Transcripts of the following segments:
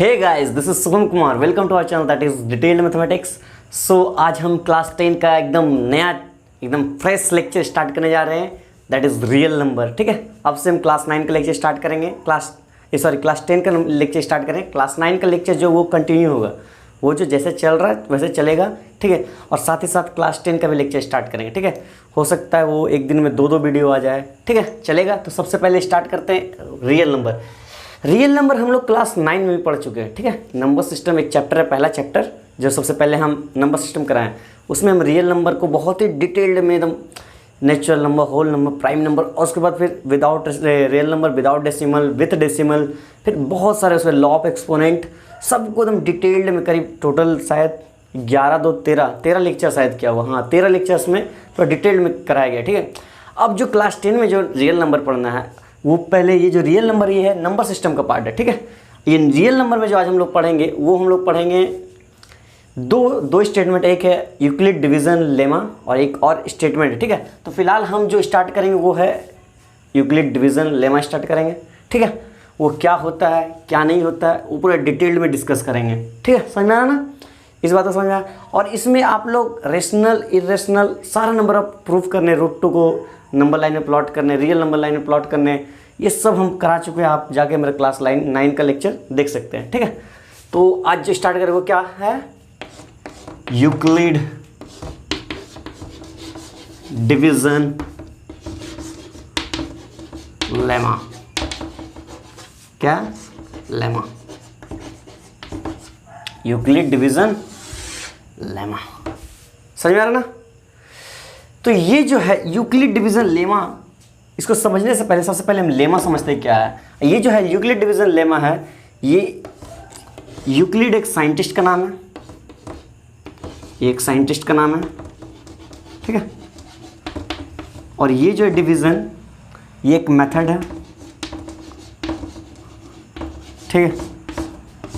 Hey guys, this is Shubham Kumar. Welcome to our channel that is detailed mathematics. So आज हम class 10 का एकदम नया एकदम फ्रेश लेक्चर स्टार्ट करने जा रहे हैं, दैट इज़ रियल नंबर। ठीक है, अब से हम क्लास 9 का लेक्चर स्टार्ट करेंगे। क्लास 10 का लेक्चर स्टार्ट करें। क्लास 9 का लेक्चर जो वो कंटिन्यू होगा, वो जो जैसे चल रहा है वैसे चलेगा। ठीक है, और साथ ही साथ क्लास 10 का भी लेक्चर स्टार्ट करेंगे। ठीक है, हो सकता है वो एक दिन में दो वीडियो आ जाए। ठीक है, चलेगा। तो सबसे पहले स्टार्ट करते हैं रियल नंबर। रियल नंबर हम लोग क्लास 9 में भी पढ़ चुके हैं। ठीक है, नंबर सिस्टम एक चैप्टर है, पहला चैप्टर जो सबसे पहले हम नंबर सिस्टम कराएं, उसमें हम रियल नंबर को बहुत ही डिटेल्ड में एकदम natural number, whole number, prime number, और उसके बाद फिर without real number, without decimal, with decimal, फिर बहुत सारे उसमें लॉ ऑफ एक्सपोनेंट, सबको एकदम डिटेल्ड में करीब टोटल शायद 11 2 13 लेक्चर शायद किया हुआ। हाँ, 13 लेक्चर्स में थोड़ा डिटेल्ड में कराया गया। ठीक है, अब जो क्लास 10 में जो रियल नंबर पढ़ना है, वो पहले ये जो रियल नंबर ये है नंबर सिस्टम का पार्ट है। ठीक है, ये रियल नंबर में जो आज हम लोग पढ़ेंगे वो हम लोग पढ़ेंगे दो स्टेटमेंट, एक है यूक्लिड डिवीज़न लेमा और एक और स्टेटमेंट है। ठीक है, तो फिलहाल हम जो स्टार्ट करेंगे वो है यूक्लिड डिवीज़न लेमा स्टार्ट करेंगे। ठीक है, वो क्या होता है क्या नहीं होता है वो पूरा डिटेल्ड में डिस्कस करेंगे। ठीक है, समझ में आया ना, इस बात को समझ में आया। और इसमें आप लोग रेशनल इरेशनल सारा नंबर आप प्रूफ करने, रूट 2 को नंबर लाइन में प्लॉट करने, रियल नंबर लाइन में प्लॉट करने, ये सब हम करा चुके हैं। आप जाके मेरे क्लास 9 का लेक्चर देख सकते हैं। ठीक है, तो आज जो स्टार्ट करेंगे वो क्या है, यूक्लिड डिवीजन लेमा। क्या लेमा, यूक्लिड डिवीजन लेमा, समझ में आ रहा ना। तो ये जो है यूक्लिड डिवीजन लेमा, इसको समझने से पहले सबसे पहले हम लेमा समझते हैं क्या है। ये जो है यूक्लिड डिवीजन लेमा है, ये यूक्लिड एक साइंटिस्ट का नाम है, ये एक साइंटिस्ट का नाम है। ठीक है, और ये जो है डिवीजन, ये एक मेथड है। ठीक है,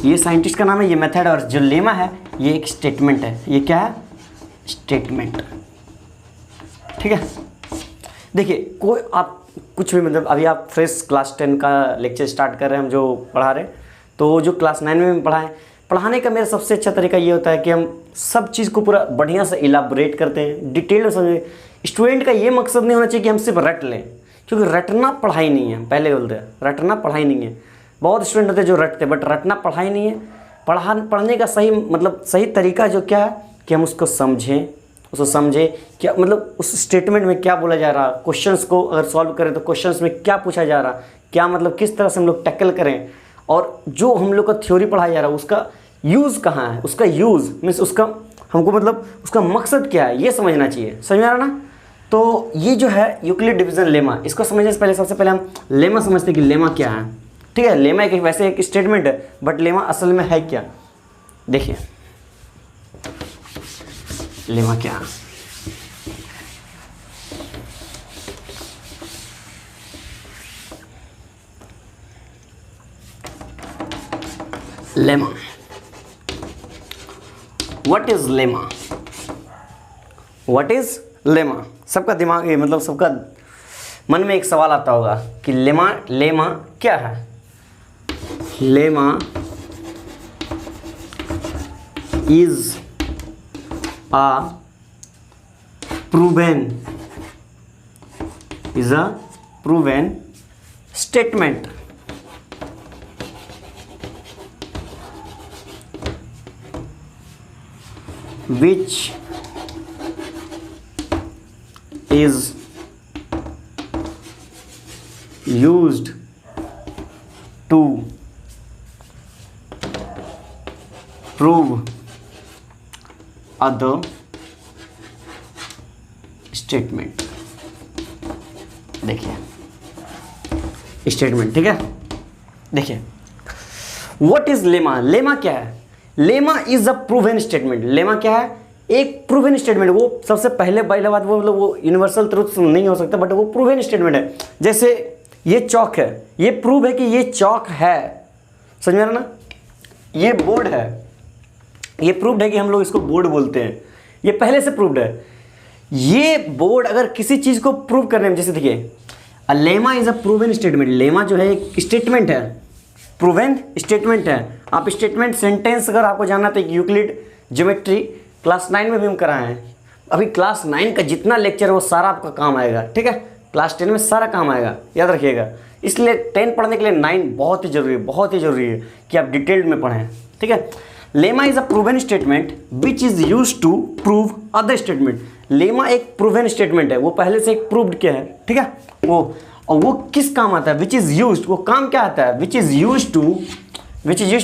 ये साइंटिस्ट का नाम है, ये मेथड है, और जो लेमा है ये एक स्टेटमेंट है। ये क्या है, स्टेटमेंट। ठीक है, देखिए कोई आप कुछ भी मतलब अभी आप फ्रेश क्लास 10 का लेक्चर स्टार्ट कर रहे हैं, हम जो पढ़ा रहे हैं, तो जो क्लास 9 में पढ़ाएं, पढ़ाने का मेरा सबसे अच्छा तरीका ये होता है कि हम सब चीज़ को पूरा बढ़िया से इलाबोरेट करते हैं, डिटेल में समझें। स्टूडेंट का ये मकसद नहीं होना चाहिए कि हम सिर्फ रट लें, क्योंकि रटना पढ़ाई नहीं है। पहले बोलते हैं रटना पढ़ाई नहीं है। बहुत स्टूडेंट होते हैं जो रटते, बट रटना पढ़ाई नहीं है। पढ़ने का सही मतलब सही तरीका जो क्या है कि हम उसको समझें, क्या मतलब उस स्टेटमेंट में क्या बोला जा रहा, क्वेश्चंस को अगर सॉल्व करें तो क्वेश्चंस में क्या पूछा जा रहा, क्या मतलब किस तरह से हम लोग टैकल करें, और जो हम लोग का थ्योरी पढ़ाया जा रहा है उसका यूज़ कहाँ है, उसका यूज़ मीन्स उसका हमको मतलब उसका मकसद क्या है, ये समझना चाहिए। समझ में आ रहा ना। तो ये जो है यूक्लिड डिवीजन लेमा, इसको समझने से पहले सबसे पहले हम लेमा समझते हैं कि लेमा क्या है। ठीक है, लेमा एक वैसे एक स्टेटमेंट है, बट लेमा असल में है क्या। देखिए लेमा क्या है। Lemma, what is lemma, what is lemma. सबका दिमाग मतलब सबका मन में एक सवाल आता होगा कि लेमा क्या है। Lemma is a proven statement which is used to prove other statement. देखिए स्टेटमेंट, ठीक है। देखिए व्हाट इज लेमा, लेमा क्या है। Lemma is a proven statement. Lemma क्या है, एक प्रूवन स्टेटमेंट। वो सबसे पहले बात वो मतलब वो यूनिवर्सल ट्रुथ नहीं हो सकता, बट वो प्रूवन स्टेटमेंट है। जैसे ये चौक है, ये प्रूव है कि ये चौक है। समझ में आ रहा ना। ये बोर्ड है, ये प्रूव्ड है कि हम लोग इसको बोर्ड बोलते हैं, ये पहले से प्रूव्ड है। ये बोर्ड अगर किसी चीज़ को प्रूव करने में, जैसे देखिए a lemma is a proven statement. Lemma जो है एक स्टेटमेंट है, प्रूवन स्टेटमेंट है। आप स्टेटमेंट सेंटेंस अगर आपको जानना तो यूक्लिड ज्योमेट्री क्लास 9 में भी हम कराए हैं। अभी क्लास 9 का जितना लेक्चर है वो सारा आपका काम आएगा, ठीक है। क्लास 10 में सारा काम आएगा, याद रखिएगा। इसलिए 10 पढ़ने के लिए 9 बहुत ही जरूरी है, बहुत ही जरूरी है कि आप डिटेल्ड में पढ़ें, ठीक है। Lemma is a proven statement which is use to prove other statement. Lemma एक प्रूवन स्टेटमेंट है, वो पहले से एक प्रूव्ड किया है, ठीक है। वो किस काम आता है, विच इज यूज, वो काम क्या आता है, which is use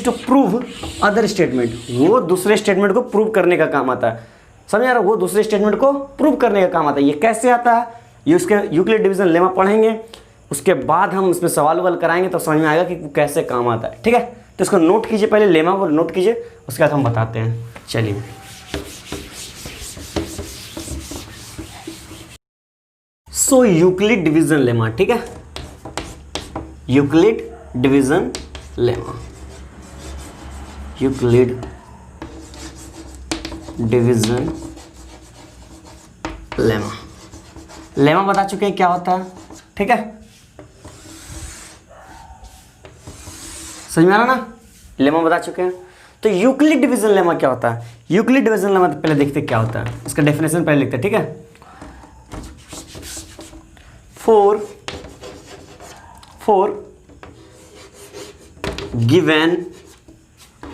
to prove other statement, वो दूसरे स्टेटमेंट को प्रूव करने का काम आता है। समझ आ रहा है, वो दूसरे स्टेटमेंट को प्रूव करने का काम आता है। ये कैसे आता है, ये उसके यूक्लिड डिवीजन लेमा पढ़ेंगे, उसके बाद हम इसमें सवाल वाल कराएंगे तो समझ में आएगा कि वो कैसे काम आता है, ठीक है। तो इसको नोट कीजिए, पहले लेमा को नोट कीजिए, उसके बाद हम बताते हैं। चलिए, सो यूक्लिड डिवीजन लेमा, ठीक है। Euclid division lemma, Euclid division lemma, lemma बता चुके हैं क्या होता है, ठीक है। समझ में आ रहा ना, लेमा बता चुके हैं। तो यूक्लिड डिवीजन लेमा क्या होता है, यूक्लिड डिवीजन लेमा तो पहले देखते क्या होता है, इसका डेफिनेशन पहले लिखते हैं, ठीक है। for given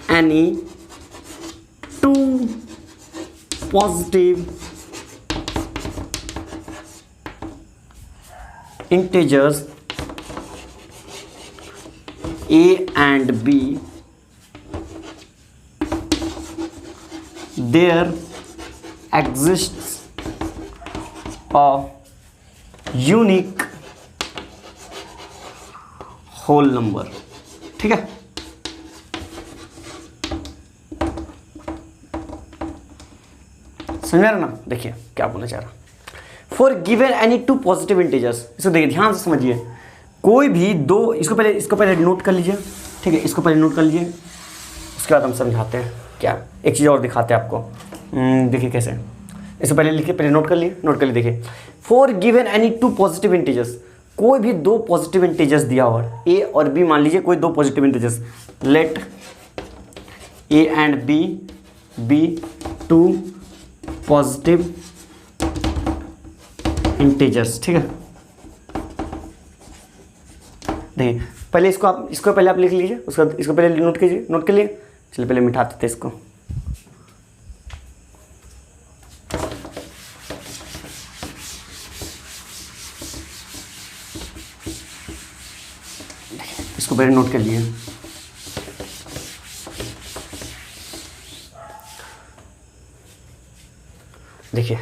any two positive integers a and b, there exists a unique whole number, ठीक है। समझ में आ रहा ना, देखिए क्या बोलना चाह रहा। For given any two positive integers, इसको देखिए ध्यान से समझिए। कोई भी दो, इसको पहले नोट कर लीजिए, ठीक है। इसको पहले नोट कर लीजिए, उसके बाद हम समझाते हैं क्या। एक चीज़ और दिखाते हैं आपको, देखिए कैसे। इससे पहले लिखिए, पहले नोट कर लिए, देखिए। For given any two positive integers, कोई भी दो पॉजिटिव इंटीजर्स दिया हुआ, ए और बी मान लीजिए कोई दो positive integers, let a and b be two positive integers, ठीक है। देखिए पहले इसको पहले आप लिख लीजिए, उसका इसको पहले नोट कीजिए, नोट कर लिए। चलिए पहले मिटाते थे इसको। इसको पहले नोट कर लिए। देखिए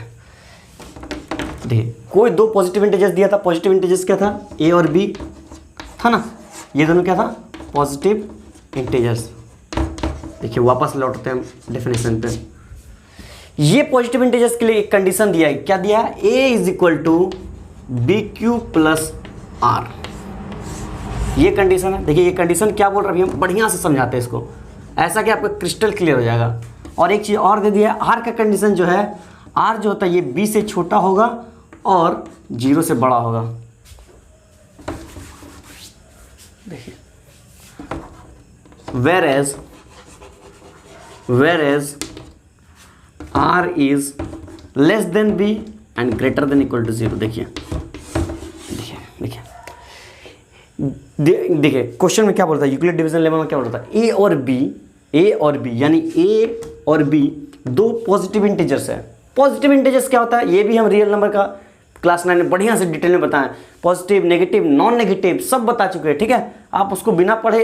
कोई दो पॉजिटिव इंटीजर्स दिया था, पॉजिटिव इंटीजर्स क्या था, ए और बी था ना, ये दोनों क्या था, पॉजिटिव इंटीजर्स। देखिए वापस लौटते हैं डेफिनेशन पे। ये पॉजिटिव इंटीजर्स के लिए एक कंडीशन दिया है, क्या दिया है, A is equal to B Q plus R, ये कंडीशन है। देखिए ये कंडीशन क्या बोल रहा है, हम बढ़िया से समझाते हैं इसको, ऐसा कि आपका क्रिस्टल क्लियर हो जाएगा। और एक चीज़ और दे दिया है, आर का कंडीशन जो है, आर जो होता है ये बी से छोटा होगा और 0 से बड़ा होगा। देखिए whereas r is less than b and greater than equal to 0। देखिए क्वेश्चन में क्या बोलता है, यूक्लिड डिवीजन लेमा में क्या बोलता है, ए और बी यानी ए और बी दो पॉजिटिव इंटीजर्स है। पॉजिटिव इंटीजर्स क्या होता है, ये भी हम रियल नंबर का क्लास 9 में बढ़िया से डिटेल में बताएं, पॉजिटिव नेगेटिव नॉन नेगेटिव सब बता चुके हैं, ठीक है। आप उसको बिना पढ़े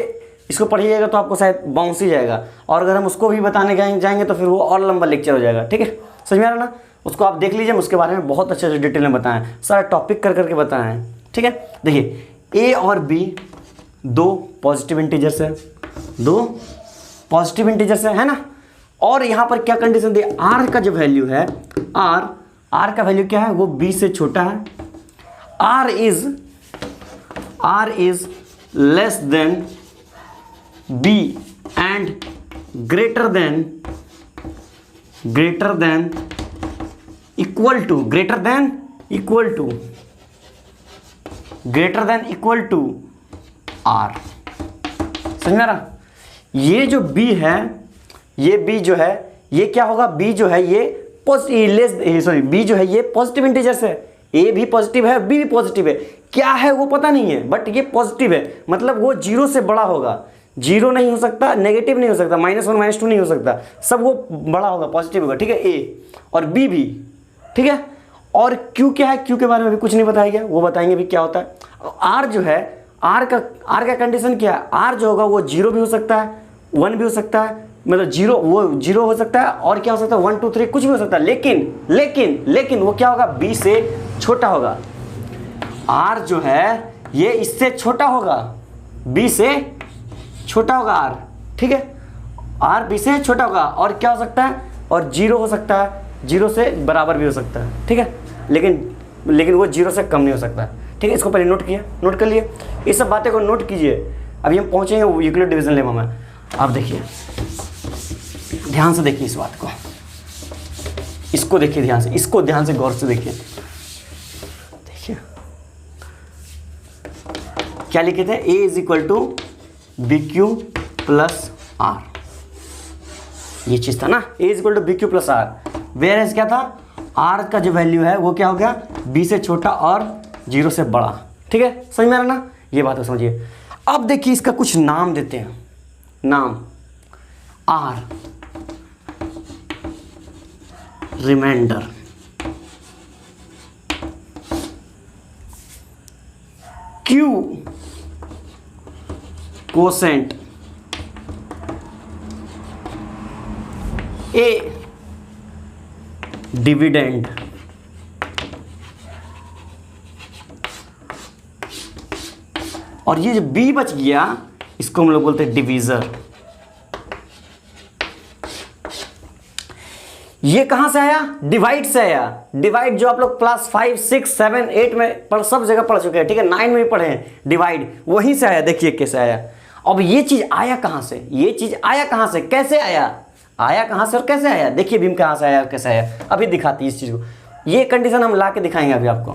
इसको पढ़िएगा तो आपको शायद बाउंस ही जाएगा, और अगर हम उसको भी बताने जाएंगे तो फिर वो और लंबा लेक्चर हो जाएगा, ठीक है। समझ में आ रहा ना, उसको आप देख लीजिए, उसके बारे में बहुत अच्छे से डिटेल में बताएं, सारा टॉपिक कर करके बताएं, ठीक है। देखिए ए और बी दो पॉजिटिव इंटीजर्स है, है ना। और यहाँ पर क्या कंडीशन दी, आर का जो वैल्यू है, आर का वैल्यू क्या है, वो बी से छोटा है। R is less than b and greater than equal to r. समझ में आ रहा? ये जो b है, ये b जो है ये क्या होगा, b जो है ये b जो है ये पॉजिटिव इंटीजर्स है, a भी पॉजिटिव है, b भी पॉजिटिव है, क्या है वो पता नहीं है बट ये पॉजिटिव है, मतलब वो 0 से बड़ा होगा, 0 नहीं हो सकता, नेगेटिव नहीं हो सकता, -1 -2 नहीं हो सकता, सब वो बड़ा होगा, पॉजिटिव होगा, ठीक है, a और b भी, ठीक है। और q क्या है, q के बारे में भी कुछ नहीं बताया गया, वो बताएंगे भी क्या होता है। r जो है, r का कंडीशन क्या है, r जो होगा वो 0 भी हो सकता है, 1 भी हो सकता है, मतलब 0 हो सकता है, और क्या हो सकता है 1 2 3 कुछ भी हो सकता है, लेकिन वो क्या होगा, b से छोटा होगा। r जो है ये इससे छोटा होगा, b से छोटा होगा r, ठीक है, r b से छोटा होगा, और क्या हो सकता है, और 0 हो सकता है, 0 से बराबर भी हो सकता है, ठीक है, लेकिन वो 0 से कम नहीं हो सकता, ठीक है। इसको पहले नोट कर लिए, इस सब बातें को नोट कीजिए। अभी हम पहुंचेंगे यूक्लिड डिवीजन लेमा में। आप देखिए, ध्यान से देखिए इस बात को, इसको देखिए ध्यान से, इसको ध्यान से गौर से देखिए। देखिए क्या लिखे थे, a = bq + r, ये चीज था ना, a = bq + r, where as क्या था, r का जो वैल्यू है वो क्या हो गया, b से छोटा और 0 से बड़ा, ठीक है, समझ में आ रहा ना, ये बात को समझिए। अब देखिए इसका कुछ नाम देते हैं, नाम r remainder, q quotient, a dividend, और ये जो b बच गया इसको हम लोग बोलते हैं डिवीजर। ये कहां से आया, डिवाइड से आया। डिवाइड जो आप लोग क्लास 5 6 7 8 में सब जगह पढ़ चुके हैं, ठीक है, 9 में भी पढ़े हैं, डिवाइड वहीं से आया। देखिए कैसे आया। अब ये चीज आया कहां से, ये चीज आया कहां से, कैसे आया, आया कहां से और कैसे आया। देखिए भीम कहां से आया और कैसे आया, अभी दिखाती है इस चीज को। ये कंडीशन हम ला के दिखाएंगे अभी आपको।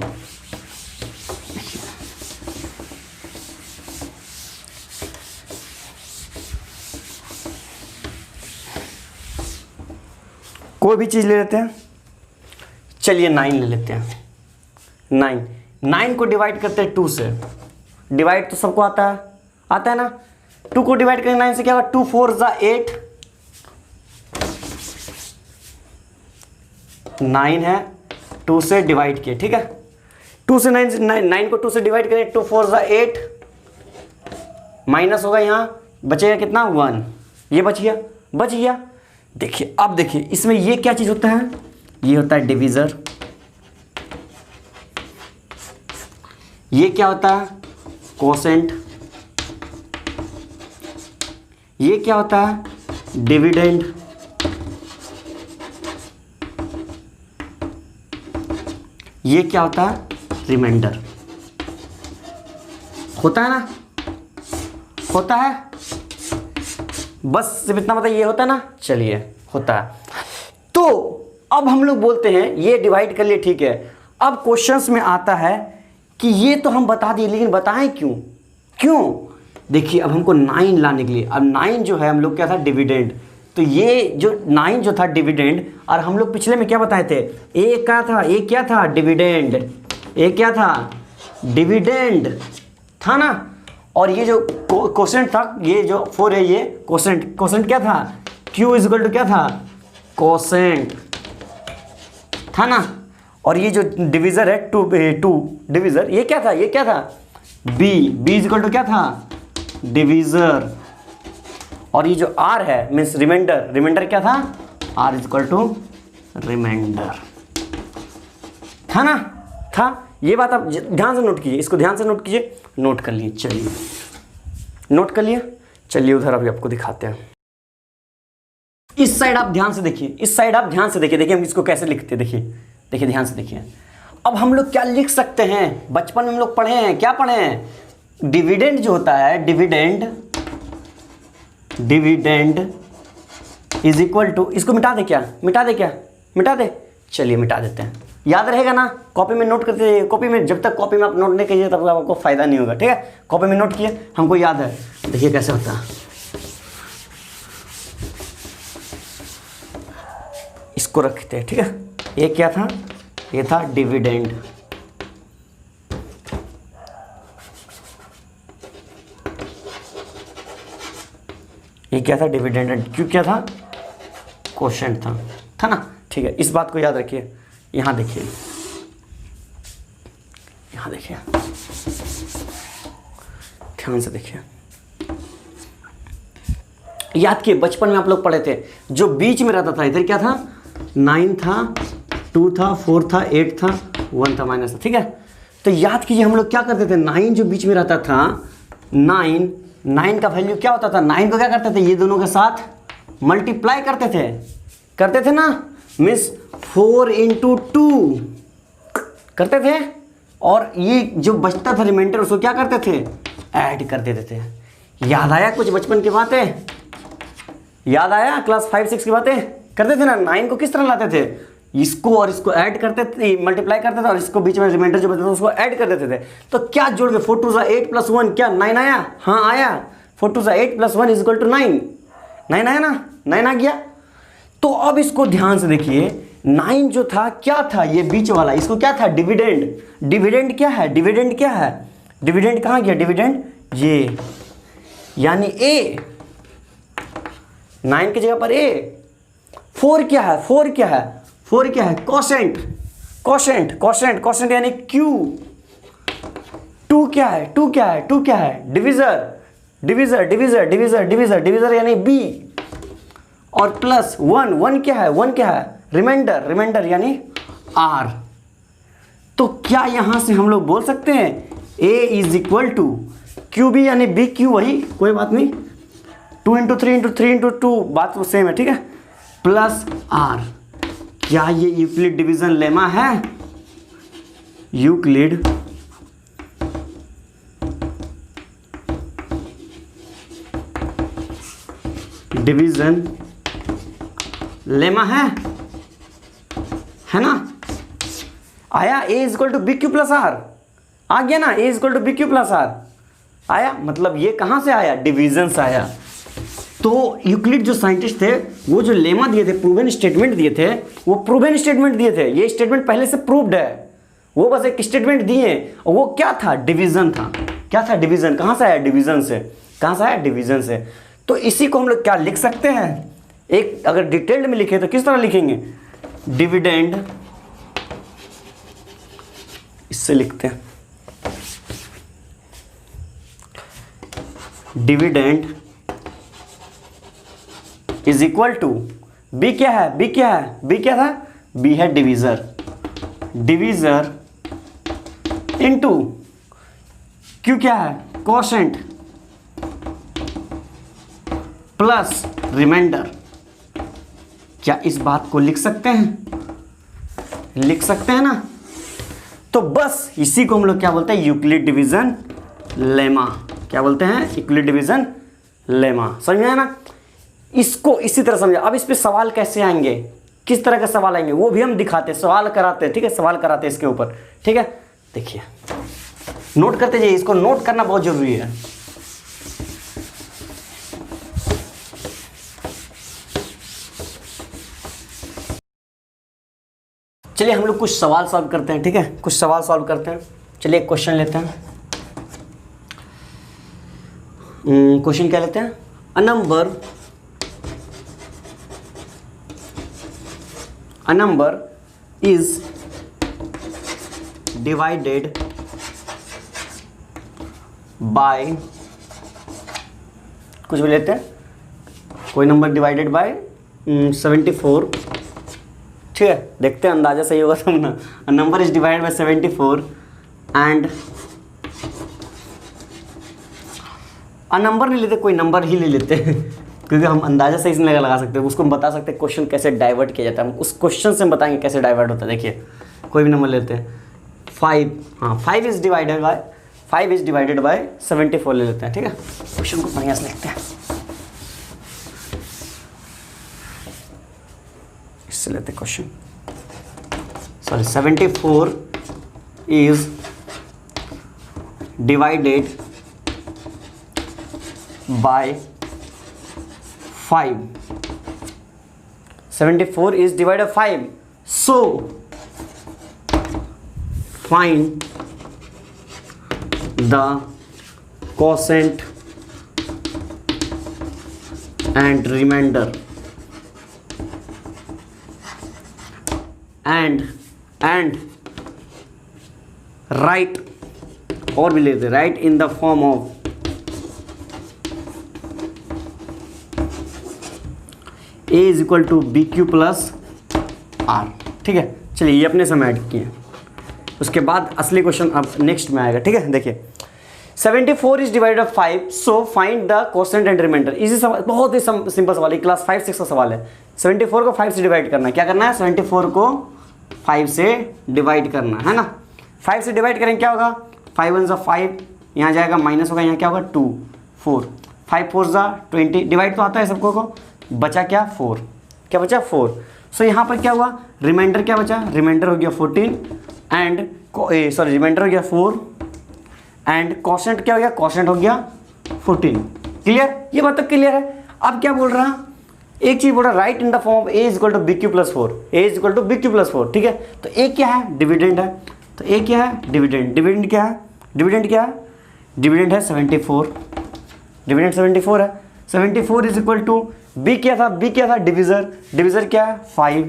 कोई भी चीज ले लेते हैं, चलिए 9 ले लेते हैं। 9 को डिवाइड करते हैं 2 से। डिवाइड तो सबको आता है ना। 2 को डिवाइड करेंगे 9 से, क्या होगा, 2 4 = 8, 9 है, 2 से डिवाइड किए, ठीक है। 2 से 9 को 2 से डिवाइड करें, 2 4 = 8, माइनस होगा, यहाँ बचेगा कितना, 1, ये बच गया। देखिए अब देखिए इसमें ये क्या चीज होता है, ये होता है डिवीजर। ये क्या होता है, कोसेंट। ये क्या होता है, डिविडेंड। ये क्या होता है, रिमाइंडर। होता है ना, होता है, बस सिर्फ इतना मतलब ये होता है ना, चलिए होता है। तो अब हम लोग बोलते हैं ये डिवाइड कर लिए, ठीक है। अब क्वेश्चंस में आता है कि ये तो हम बता दिए, लेकिन बताएं क्यों। देखिए अब हमको 9 लाने के लिए, अब 9 जो है हम लोग क्या था, डिविडेंड। तो ये जो 9 जो था डिविडेंड, और हम लोग पिछले में क्या बताए थे, ए क्या था, डिविडेंड। ए क्या था, डिविडेंड था ना। और ये जो कोसेंट था, ये जो 4 है, ये कोसेंट क्या था, Q = क्या था, कोसेंट था ना। और ये जो डिवीजर है 2 डिवीजर, ये क्या था, B = क्या था, डिवीजर। और ये जो R है मीन्स रिमाइंडर क्या था, R = रिमाइंडर था ना, था। ये बात आप ध्यान से नोट कीजिए, इसको ध्यान से नोट कीजिए, नोट कर लिए, चलिए नोट कर लिए, चलिए उधर अभी आपको दिखाते हैं। इस साइड आप ध्यान से देखिए, देखिए हम इसको कैसे लिखते हैं, देखिए ध्यान से देखिए। अब हम लोग क्या लिख सकते हैं, बचपन में हम लोग पढ़े हैं, क्या पढ़े हैं, डिविडेंड जो होता है, डिविडेंड इज इक्वल टू, इसको मिटा दे, चलिए मिटा देते हैं। याद रहेगा ना, कॉपी में नोट करते जाइए। कॉपी में, जब तक कॉपी में आप नोट नहीं कीजिए तब तक आपको फायदा नहीं होगा, ठीक है। कॉपी में नोट किए, हमको याद है। देखिए कैसे होता है, इसको रखते हैं, ठीक है। ये क्या था, ये था डिविडेंड। ये क्या था, डिविडेंड। क्यों क्या था, क्वोशेंट था ना, ठीक है। इस बात को याद रखिए। यहां देखिए, यहां देखिए, ध्यान से देखिए। याद किए, बचपन में आप लोग पढ़े थे, जो बीच में रहता था, इधर क्या था, 9 था, 2 था, 4 था, 8 था, 1 था, माइनस था, ठीक है। तो याद कीजिए, हम लोग क्या करते थे, 9 जो बीच में रहता था, 9 का वैल्यू क्या होता था, 9 को क्या करते थे, ये दोनों के साथ मल्टीप्लाई करते थे ना, मीन्स 4 into 2 करते थे। और ये जो बचता था रिमाइंडर, उसको क्या करते थे, ऐड कर देते थे। याद आया कुछ बचपन की बातें, याद आया, क्लास 5-6 की बातें करते थे ना। 9 को किस तरह लाते थे, इसको और इसको ऐड करते थे, मल्टीप्लाई करते थे, और इसको बीच में रिमाइंडर जो बचता था उसको ऐड कर देते थे। तो क्या जोड़ के 4 2 8 + 1 क्या 9 आया, हाँ आया। 4 2 8 + 1 = 9, 9 आया ना, 9 आ गया। तो अब इसको ध्यान से देखिए, 9 जो था क्या था, ये बीच वाला, इसको क्या था, डिविडेंड। डिविडेंड क्या है, डिविडेंड क्या है, डिविडेंड कहाँ गया, डिविडेंड ये, यानी ए, 9 की जगह पर ए। 4 क्या है, 4 क्या है, 4 क्या है, कोसेंट, कोसेंट, कोसेंट, कोसेंट यानी क्यू। 2 क्या है, 2 क्या है, 2 क्या है, divisor, divisor, divisor, divisor, divisor, divisor यानी बी। और प्लस 1, 1 क्या है, 1 क्या है, रिमाइंडर, रिमाइंडर यानी आर। तो क्या यहां से हम लोग बोल सकते हैं a = क्यू बी यानी बी क्यू, वही कोई बात नहीं, 2 × 3 × 3 × 2 बात तो सेम है, ठीक है, प्लस आर। क्या ये यूक्लिड डिवीजन लेमा है, यूक्लिड डिवीजन लेमा है ना। आया, a = BQ + R आ गया ना, a = BQ + R आया। मतलब ये कहां से आया, डिवीजन से आया। तो यूक्लिड जो साइंटिस्ट थे, वो जो लेमा दिए थे, प्रूवन स्टेटमेंट दिए थे, वो प्रूवन स्टेटमेंट दिए थे। ये स्टेटमेंट पहले से प्रूव्ड है, वो बस एक स्टेटमेंट दिए। और वो क्या था, डिवीजन था। क्या था, डिवीजन। कहां से आया, डिवीजन से। कहां से आया, डिवीजन से। तो इसी को हम लोग क्या लिख सकते हैं, एक अगर डिटेल्ड में लिखे तो किस तरह लिखेंगे, डिविडेंड, इससे लिखते हैं, डिविडेंड = बी क्या है, बी क्या है, बी क्या था, बी है डिवीजर, डिवीजर इनटू क्यू क्या है, कोशेंट प्लस रिमाइंडर। क्या इस बात को लिख सकते हैं, लिख सकते हैं ना। तो बस इसी को हम लोग क्या बोलते हैं, यूक्लिड डिवीजन लेमा। क्या बोलते हैं, यूक्लिड डिवीजन लेमा। समझ में आया ना। इसको इसी तरह समझा। अब इस पे सवाल कैसे आएंगे, किस तरह के सवाल आएंगे, वो भी हम दिखाते हैं, सवाल कराते हैं, ठीक है, सवाल कराते हैं इसके ऊपर, ठीक है। देखिए, नोट करते जाइए, इसको नोट करना बहुत जरूरी है। चलिए हम लोग कुछ सवाल सॉल्व करते हैं, ठीक है, कुछ सवाल सॉल्व करते हैं। चलिए एक क्वेश्चन लेते हैं। क्वेश्चन क्या लेते हैं, a number is divided bye, कुछ भी लेते हैं, कोई नंबर डिवाइडेड बाय 74, ठीक है। देखते हैं अंदाजा सही होगा तब ना। Number is divided bye 74 and number नहीं लेते, कोई नंबर ही ले लेते हैं क्योंकि हम अंदाजा सही से लगा सकते हैं, उसको हम बता सकते हैं क्वेश्चन कैसे डाइवर्ट किया जाता है। हम उस क्वेश्चन से हम बताएंगे कैसे डाइवर्ट होता है। देखिए कोई भी नंबर लेते हैं, 5, हाँ 5 इज डिवाइडेड बाय 74 ले लेते हैं, ठीक है। क्वेश्चन को बढ़िया से लिखते हैं, इससे लेते हैं question sorry 74 is divided by 5. 74 is divided by 5. So find the quotient and remainder and write, और भी लेते, write in the form of a is equal to bq plus r. ठीक है, चलिए ये अपने समय ऐड किए, उसके बाद असली क्वेश्चन अब नेक्स्ट में आएगा। ठीक है, देखिए 74 is divided by 5, so find the quotient and remainder. Easy सवाल, बहुत ही सिंपल सवाल है, क्लास 5-6 का सवाल है। 74 को 5 से डिवाइड करना है, क्या करना है, 74 को 5 से डिवाइड करना है ना। 5 से डिवाइड करेंगे क्या होगा, 5 1 ज़ा 5, यहाँ जाएगा माइनस होगा, यहाँ क्या होगा 2 4, 5 4 ज़ा 20, डिवाइड तो आता है सबको को, बचा क्या 4, क्या बचा 4। सो यहाँ पर क्या हुआ, रिमाइंडर क्या बचा, रिमाइंडर हो गया 14 एंड सॉरी रिमाइंडर हो गया 4 एंड क्वोशिएंट क्या हो गया, क्वोशिएंट हो गया 14। क्लियर, ये बात तो क्लियर है। अब क्या बोल रहा, एक चीज बोल रहा, write in the form of a is equal to B Q plus 4, a is equal to B Q plus 4। ठीक है, तो ए क्या है, डिविडेंड है, तो ए क्या है, डिविडेंड। डिविडेंड क्या है, डिविडेंड क्या है, डिविडेंड है 74, डिविडेंड 74 है। 74 इज इक्वल टू बी क्या था, बी क्या था, डिविजर, डिविजर क्या है 5,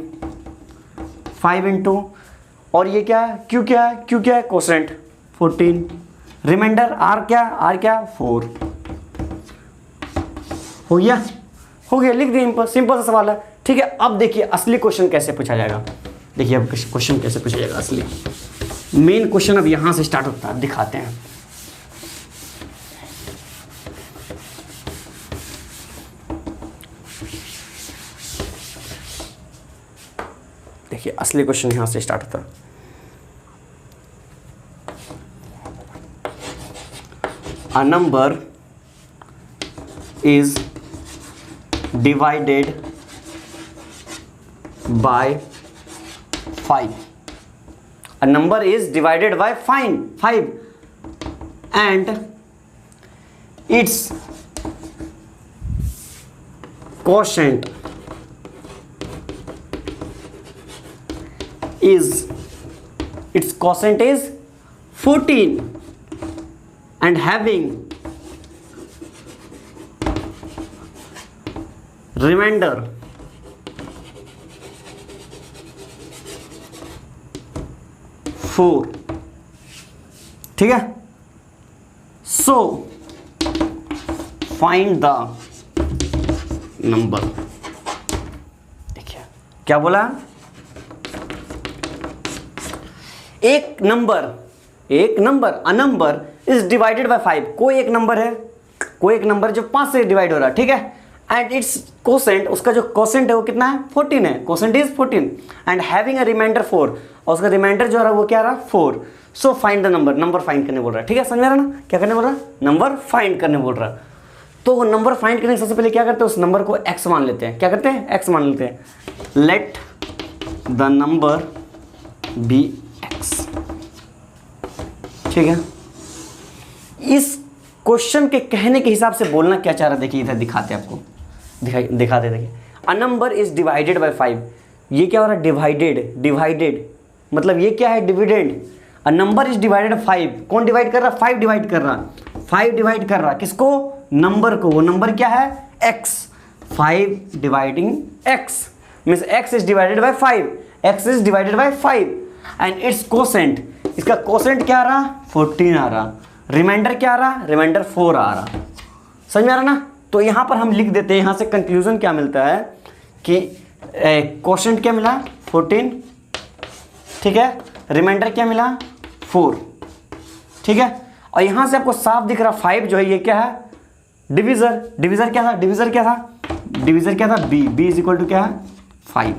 5 इंटू, और ये क्या है, क्यू क्या है, क्यू क्या है, क्वोशिएंट 14, रिमाइंडर आर क्या, आर क्या 4। हो गया, हो गया, लिख दिया, सिंपल सा सवाल है। ठीक है, अब देखिए असली क्वेश्चन कैसे पूछा जाएगा। देखिए अब क्वेश्चन कैसे पूछा जाएगा असली, मेन क्वेश्चन अब यहां से स्टार्ट होता है, दिखाते हैं। देखिए असली क्वेश्चन यहां से स्टार्ट होता है। A number is divided by 5. A number is divided by 5 and its quotient is 14 and having remainder 4। ठीक है, so find the number। देखिए क्या बोला, एक number a number is divided by 5, कोई एक नंबर है, कोई एक नंबर जो 5 से डिवाइड हो रहा है। ठीक है, एंड इट्स क्वोशिएंट, उसका जो क्वोशिएंट है वो कितना है, 14 है, quotient is 14 and having a remainder 4, और उसका रिमाइंडर जो आ रहा है वो क्या आ रहा है 4। सो find the number, number find करने बोल रहा है। ठीक है, समझ रहा ना, क्या करने बोल रहा है, नंबर फाइंड करने बोल रहा है। तो नंबर फाइंड करने सबसे पहले क्या करते हैं, उस नंबर को x मान लेते हैं। क्या करते हैं, x मान लेते हैं। Let the number be x। ठीक है, इस क्वेश्चन के कहने के हिसाब से बोलना क्या चाह रहा है, देखिए इधर दिखाते हैं आपको, दिखाते देखिए। A number is divided by 5, ये क्या हो रहा है, डिवाइडेड मतलब ये क्या है, dividend. A number is divided 5, कौन डिवाइड कर रहा है, 5 डिवाइड कर रहा, 5 डिवाइड कर रहा किसको, नंबर को, वो नंबर क्या है x, 5 dividing x means x is divided by 5, x is divided by 5 and it's quotient, इसका क्वोशिएंट क्या आ रहा, 14 आ रहा, रिमाइंडर क्या आ रहा, रिमाइंडर 4 आ रहा। समझ में आ रहा ना। तो यहाँ पर हम लिख देते हैं, यहाँ से कंक्लूजन क्या मिलता है कि क्वोशिएंट क्या मिला 14, ठीक है, रिमाइंडर क्या मिला 4, ठीक है, और यहाँ से आपको साफ दिख रहा 5 जो है ये क्या है, डिविजर क्या था, डिविजर क्या था b इज इक्वल टू क्या है 5।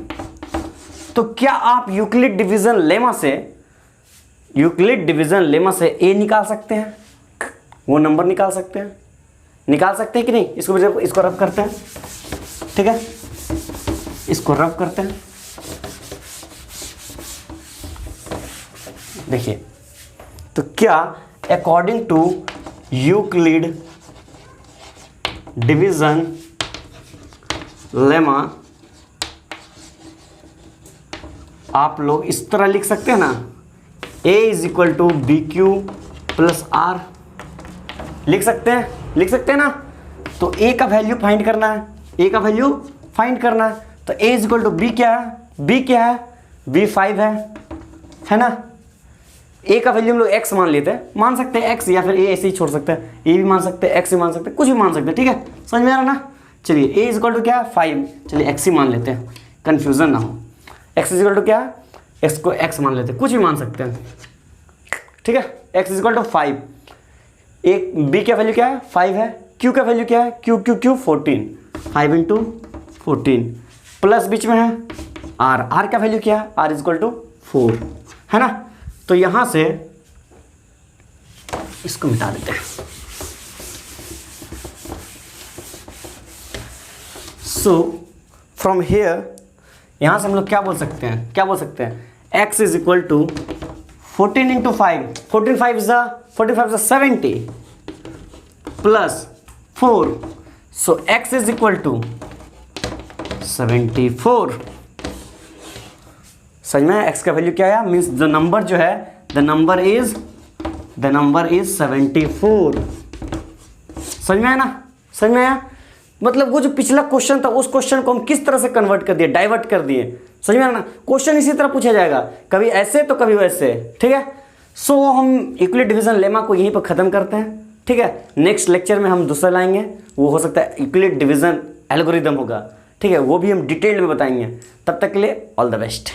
तो क्या आप यूक्लिड डिवीजन लेमा से a निकाल सकते हैं, वो नंबर निकाल सकते हैं कि नहीं। इसको रब करते हैं, ठीक है, इसको रब करते हैं। देखिए, तो क्या according to Euclid division lemma आप लोग इस तरह लिख सकते हैं ना, a is equal to B Q plus r, लिख सकते हैं ना। तो a का वैल्यू फाइंड करना है, a का वैल्यू फाइंड करना है। तो a is equal to b क्या है, b क्या है, b 5 है ना। a का वैल्यू हम लोग x मान लेते हैं, मान सकते हैं x, या फिर a ऐसे ही छोड़ सकते हैं, a भी मान सकते हैं, x भी मान सकते हैं, कुछ भी मान सकते हैं, ठीक है, समझ में आ रहा ना। चलिए a इज इक्वल टू क्या है 5, चलिए x ही मान लेते हैं, कन्फ्यूजन ना हो। x इज इक्वल टू क्या है, x को x मान लेते हैं, कुछ भी मान सकते हैं, ठीक है। x इज इक्वल टू 5, एक b का वैल्यू क्या है 5 है, q का वैल्यू क्या है, q 14, 5 इंटू 14 प्लस बीच में है r का वैल्यू क्या है, r इज इक्वल टू 4, है ना। तो यहां से इसको मिटा देते हैं। सो फ्रॉम हियर, यहां से हम लोग क्या बोल सकते हैं, x is equal to 14 into 5, 14 5 is 70 plus 4, so x is equal to 74। समझ में, x का वैल्यू क्या आया, मीन्स द नंबर जो है, द नंबर इज 74। समझ में आया ना, समझ में आया। मतलब वो जो पिछला क्वेश्चन था, उस क्वेश्चन को हम किस तरह से कन्वर्ट कर दिए, डाइवर्ट कर दिए। समझ में आया ना, क्वेश्चन इसी तरह पूछा जाएगा, कभी ऐसे तो कभी वैसे, ठीक है। सो हम यूक्लिड डिवीजन लेमा को यहीं पर खत्म करते हैं, ठीक है। नेक्स्ट लेक्चर में हम दूसरा लाएंगे, वो हो सकता है यूक्लिड डिवीजन एल्गोरिदम होगा, ठीक है, वो भी हम डिटेल में बताएंगे। तब तक के लिए ऑल द बेस्ट।